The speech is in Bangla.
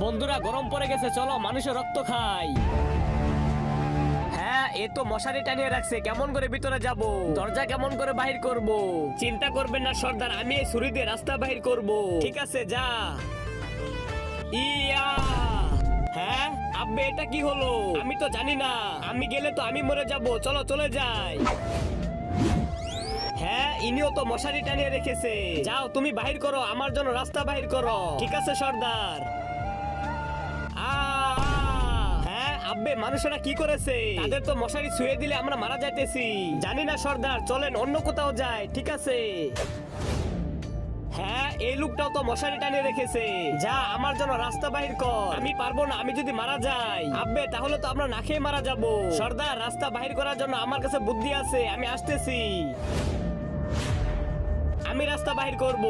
বন্ধুরা গরম পড়ে গেছে, চলো মানুষের রক্ত খাই। হ্যাঁ, এ তো মশারি টানিয়ে রাখছে, কেমন করে ভিতরে যাব? দরজা কেমন করে বাহির করব? চিন্তা করবেন না সর্দার, আমি এই ছুরি দিয়ে রাস্তা বাহির করব। ঠিক আছে, যা। ইয়া! হ্যাঁ আব্বে, এটা কি হলো? আমি তো জানি না, আমি গেলে তো আমি মরে যাব। চলো চলে যাই। হ্যাঁ, ইনিও তো মশারি টানিয়ে রেখেছে। যাও তুমি বাহির করো, আমার জন্য রাস্তা বাহির করো। ঠিক আছে সর্দার। হ্যাঁ আব্বে, মানুষেরা কি করেছে? তাদের তো মশারি ছুঁয়ে দিলে আমরা মারা যাইতেছি। জানি না সর্দার, চলেন অন্য কোথাও যাই। ঠিক আছে। হ্যাঁ, এই লোকটাও তো মশারি টানিয়ে রেখেছে। যা, আমার জন্য রাস্তা বাহির কর। আমি পারবো না, আমি যদি মারা যাই। আব্বে, তাহলে তো আমরা না খেয়ে মারা যাবো। সর্দার, রাস্তা বাহির করার জন্য আমার কাছে বুদ্ধি আছে, আমি আসতেছি। আমি রাস্তা বাহির করব।